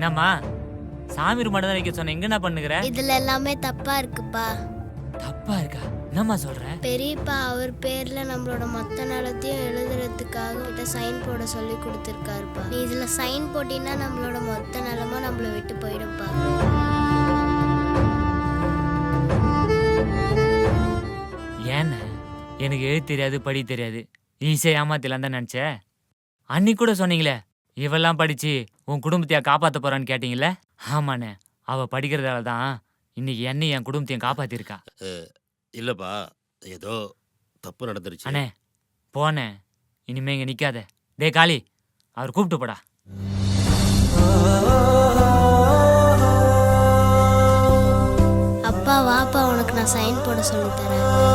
என்னம்மா சாமி ரூம் மட்டும் தான் வைக்க சொன்னேன், எங்க என்ன பண்ணுகிற? இதுல எல்லாமே தப்பா இருக்குப்பா. தப்பா இருக்கா? என்னம்மா சொல்ற? பெரியப்பா அவர் பேர்ல நம்மளோட மொத்த நிலத்தையும் எழுதுறதுக்காக கிட்ட சைன் போட சொல்லி கொடுத்துருக்காருப்பா. நீ இதுல சைன் போட்டினா நம்மளோட மொத்த நிலமும் நம்மள விட்டு போயிடும்ப்பா. ஏன்னு எனக்கு எழுத தெரியாது, படி தெரியாது, ஈஸியா ஏமாத்திலாம் தான் நினைச்ச. அன்னைக்கு கூட சொன்னீங்களே இவெல்லாம் படிச்சு உன் குடும்பத்தையா காப்பாத்த போறான்னு கேட்டீங்களே. ஆமாண்ணே, அவ படிக்கிறதால தான் இன்னைக்கு என்னையும் என் குடும்பத்தையும் காப்பாத்திருக்கா. இல்லப்பா, ஏதோ தப்பு நடந்துருச்சு. அண்ணே போனே, இனிமே இங்க நிக்காத. டே காளி, அவர் கூப்பிட்டு போடா. அப்பா வாப்பா, உனக்கு நான் சைன் போட சொல்லி தரேன்.